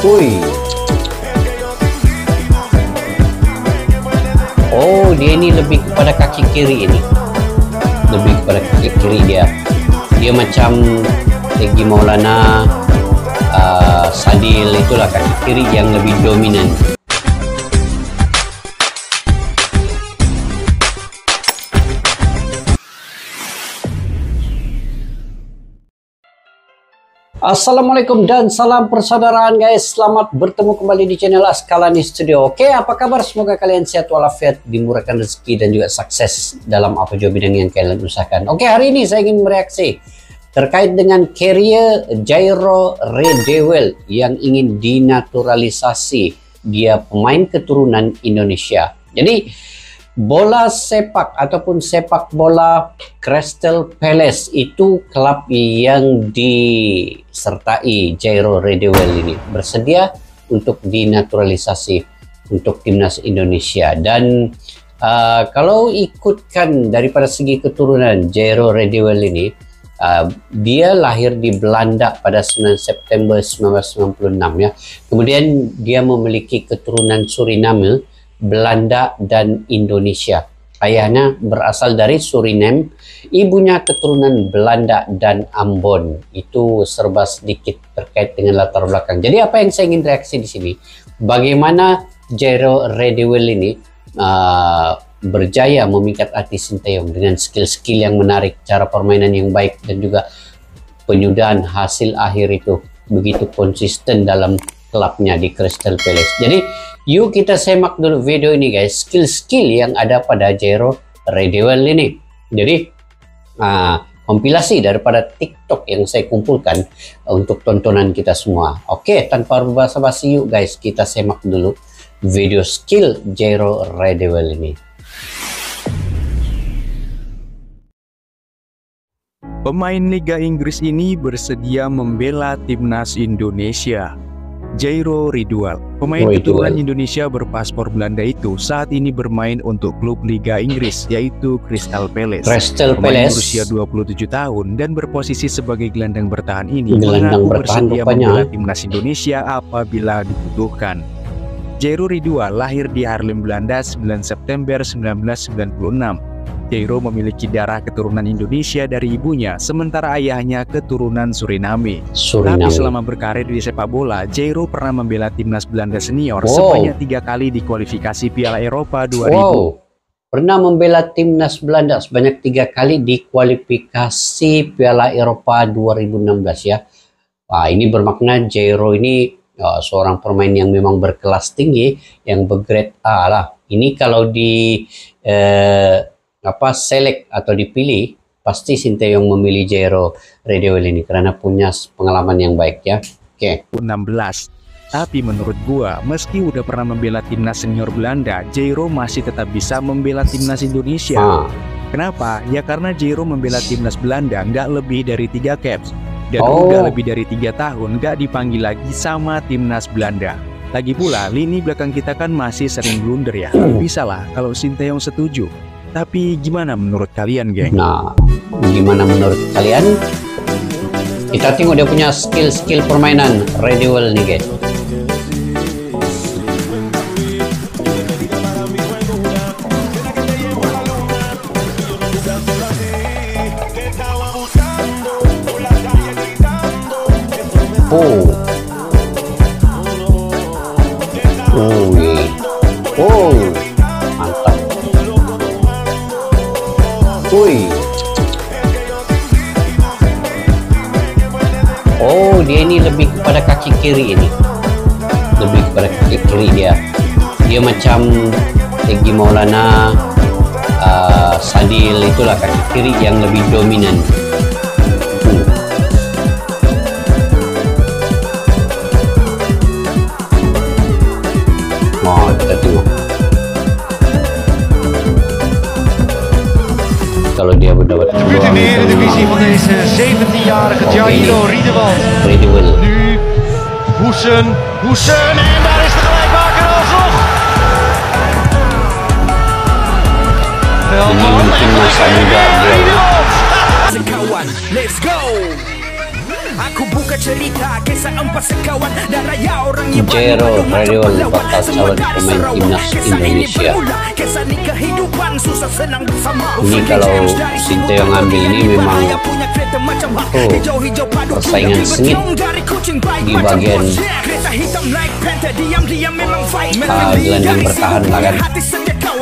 Wih. Oh, dia ini lebih kepada kaki kiri ini. Lebih kepada kaki kiri dia. Dia macam Egy Maulana, Sadil, itulah kaki kiri yang lebih dominan. Assalamualaikum dan salam persaudaraan guys. Selamat bertemu kembali di channel Askalani Studio. Oke, apa kabar? Semoga kalian sehat walafiat, dimurahkan rezeki dan juga sukses dalam apa juga bidang yang kalian usahakan. Oke, hari ini saya ingin mereaksi terkait dengan carrier Jairo Redewell yang ingin dinaturalisasi. Dia pemain keturunan Indonesia. Jadi bola sepak ataupun sepak bola Crystal Palace itu klub yang disertai Jairo Redewell ini bersedia untuk dinaturalisasi untuk timnas Indonesia. Dan kalau ikutkan daripada segi keturunan Jairo Redewell ini, dia lahir di Belanda pada 9 September 1996 ya. Kemudian dia memiliki keturunan Suriname, Belanda dan Indonesia. Ayahnya berasal dari Suriname, ibunya keturunan Belanda dan Ambon. Itu serba sedikit terkait dengan latar belakang. Jadi apa yang saya ingin reaksi di sini, bagaimana Jairo Redewell ini berjaya memikat hati Sinteyong dengan skill-skill yang menarik, cara permainan yang baik, dan juga penyudahan hasil akhir itu begitu konsisten dalam klubnya di Crystal Palace. Jadi yuk kita semak dulu video ini guys, skill-skill yang ada pada Jairo Redewell ini. Jadi kompilasi daripada TikTok yang saya kumpulkan untuk tontonan kita semua. Oke, tanpa basa-basi yuk guys, kita semak dulu video skill Jairo Redewell ini. Pemain Liga Inggris ini bersedia membela timnas Indonesia. Jairo Redewell, pemain keturunan Indonesia berpaspor Belanda itu saat ini bermain untuk klub Liga Inggris yaitu Crystal Palace. Pemain berusia 27 tahun dan berposisi sebagai gelandang bertahan ini mengaku bersedia membela timnas Indonesia apabila dibutuhkan. Jairo Redewell lahir di Haarlem, Belanda 9 September 1996. Jairo memiliki darah keturunan Indonesia dari ibunya, sementara ayahnya keturunan Suriname. Tapi selama berkarir di sepak bola, Jairo pernah membela timnas Belanda senior sebanyak 3 kali di kualifikasi Piala Eropa 2000. Pernah membela timnas Belanda sebanyak 3 kali di kualifikasi Piala Eropa 2016 ya. Ini bermakna Jairo ini seorang pemain yang memang berkelas tinggi, yang bergrade A lah. Ini kalau di select atau dipilih, pasti Sinteyong memilih Jairo Redewell ini karena punya pengalaman yang baik ya. Oke. 16. Tapi menurut gua, meski udah pernah membela timnas senior Belanda, Jairo masih tetap bisa membela timnas Indonesia. Kenapa? Ya karena Jairo membela timnas Belanda nggak lebih dari 3 caps. Dan udah lebih dari 3 tahun nggak dipanggil lagi sama timnas Belanda. Lagi pula, lini belakang kita kan masih sering blunder ya. Bisa lah kalau Sinteyong setuju. Tapi gimana menurut kalian, geng? Nah, gimana menurut kalian? Kita tengok dia punya skill-skill permainan Redewell nih, guys. Mantap. Oh, dia ini lebih kepada kaki kiri ini. Lebih kepada kaki kiri dia. Dia macam Egy Maulana, Sadil, itulah kaki kiri yang lebih dominan. Kita tengok. Kalau dia mendapat debuut in de Eredivisie van deze 17-jarige Jairo Redewell. Nu Hoesen en daar is de gelijkmaker alsnog. Veldman en gelijkmaker. Let's go. Aku bukan Jairo Rediwal bakal calon pemain timnas Indonesia. Ini kalau Sinteyong ngambil ini memang persaingan sengit di bagian gelandang bertahan lah kan.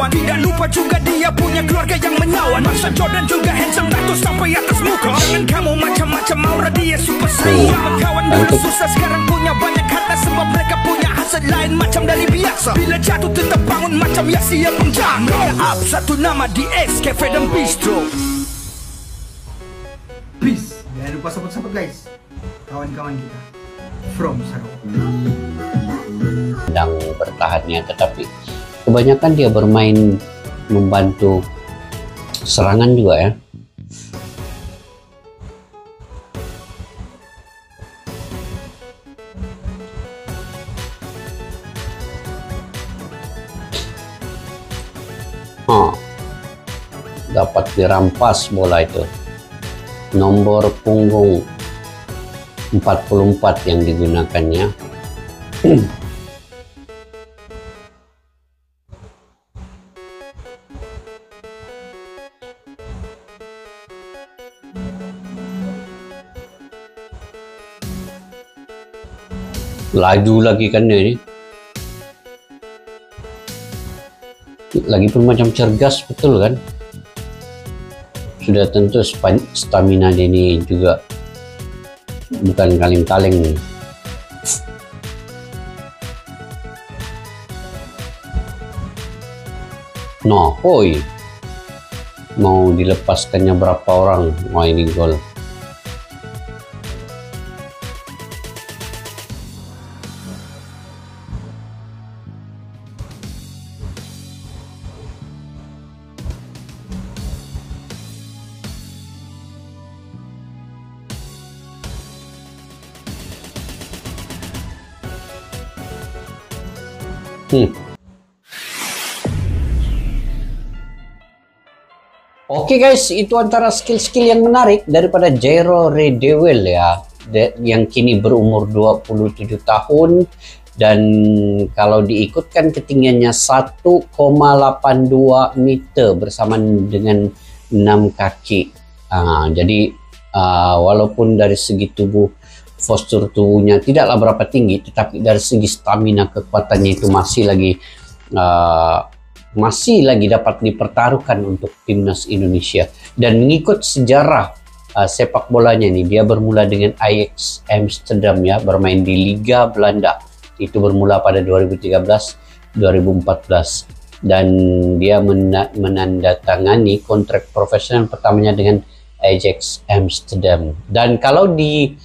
Tidak lupa juga dia punya keluarga yang menyawat. Masa Jordan juga handsome tattoo sampai atas muka. Jangan kamu macam-macam aura dia super sayang. Kawan dulu susah sekarang punya banyak harta sebab mereka punya hasad lain macam dari biasa. Bila jatuh tetap bangun macam ya siap penjaga. Up satu nama di X Cafe dan Bistro. Please jangan lupa support guys, kawan-kawan kita from Sarawak. Sedang bertahannya, tetapi kebanyakan dia bermain membantu serangan juga ya. Dapat dirampas bola itu. Nomor punggung 44 yang digunakannya. Laju lagi kan dia ini. Lagi pun macam cergas betul kan. Sudah tentu stamina dia ini juga bukan kaleng-kaleng nih. No, hoi. Mau dilepaskannya berapa orang? Wah, ini gol. Oke guys, itu antara skill-skill yang menarik daripada Jairo Rediwal ya, yang kini berumur 27 tahun dan kalau diikutkan ketinggiannya 1,82 meter bersamaan dengan 6 kaki. Jadi walaupun dari segi tubuh, postur tubuhnya tidaklah berapa tinggi, tetapi dari segi stamina kekuatannya itu masih lagi dapat dipertaruhkan untuk timnas Indonesia. Dan mengikut sejarah sepak bolanya nih, dia bermula dengan Ajax Amsterdam ya, bermain di Liga Belanda. Itu bermula pada 2013-2014 dan dia menandatangani kontrak profesional pertamanya dengan Ajax Amsterdam. Dan kalau di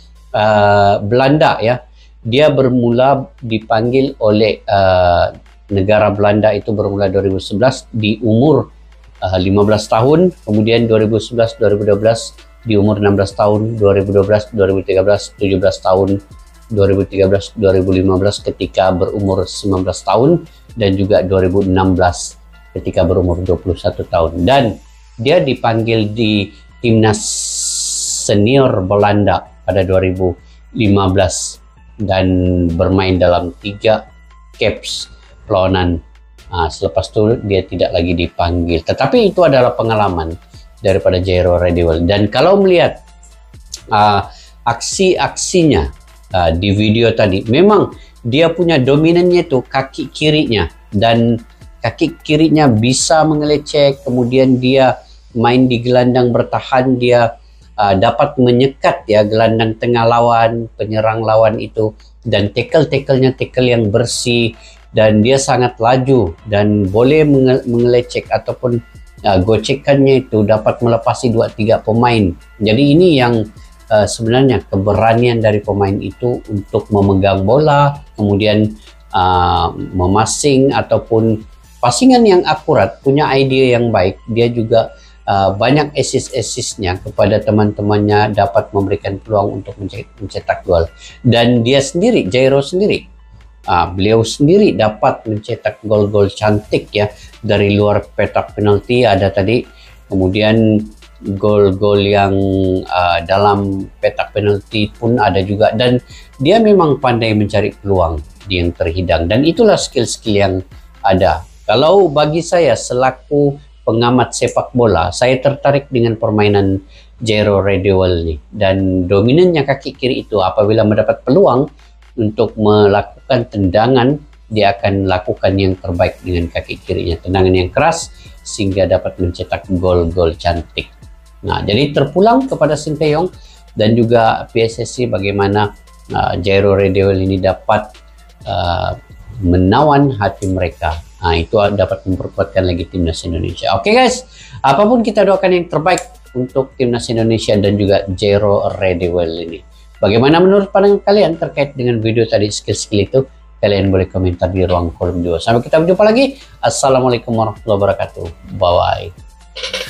Belanda ya, dia bermula dipanggil oleh negara Belanda itu bermula 2011 di umur 15 tahun, kemudian 2011-2012 di umur 16 tahun, 2012-2013 17 tahun, 2013-2015 ketika berumur 19 tahun, dan juga 2016 ketika berumur 21 tahun. Dan dia dipanggil di timnas senior Belanda pada 2015 dan bermain dalam 3 caps perlawanan. Selepas itu dia tidak lagi dipanggil, tetapi itu adalah pengalaman daripada Jairo Rediwal. Dan kalau melihat aksi-aksinya di video tadi, memang dia punya dominannya itu kaki kirinya, dan kaki kirinya bisa mengelecek, kemudian dia main di gelandang bertahan, dia dapat menyekat ya gelandang tengah lawan, penyerang lawan itu, dan tackle-nya tackle yang bersih, dan dia sangat laju dan boleh mengelecek ataupun gocekannya itu dapat melepasi 2-3 pemain. Jadi ini yang sebenarnya keberanian dari pemain itu untuk memegang bola, kemudian memasing ataupun passingan yang akurat, punya ide yang baik. Dia juga banyak assist-assistnya kepada teman-temannya, dapat memberikan peluang untuk mencetak gol. Dan dia sendiri, Jairo sendiri, beliau sendiri dapat mencetak gol-gol cantik ya dari luar petak penalti ada tadi. Kemudian gol-gol yang dalam petak penalti pun ada juga, dan dia memang pandai mencari peluang yang terhidang, dan itulah skill-skill yang ada. Kalau bagi saya selaku pengamat sepak bola, saya tertarik dengan permainan Jairo Rediwal ini, dan dominannya kaki kiri itu apabila mendapat peluang untuk melakukan tendangan, dia akan lakukan yang terbaik dengan kaki kirinya, tendangan yang keras sehingga dapat mencetak gol-gol cantik. Nah, jadi terpulang kepada Sinteyong dan juga PSSI bagaimana Jairo Rediwal ini dapat menawan hati mereka. Nah, itu dapat memperkuatkan lagi timnas Indonesia. Oke guys, apapun kita doakan yang terbaik untuk timnas Indonesia dan juga Jairo Rediwal ini. Bagaimana menurut pandangan kalian terkait dengan video tadi, skill-skill itu? Kalian boleh komentar di ruang kolom di bawah. Sampai kita berjumpa lagi. Assalamualaikum warahmatullahi wabarakatuh. Bye-bye.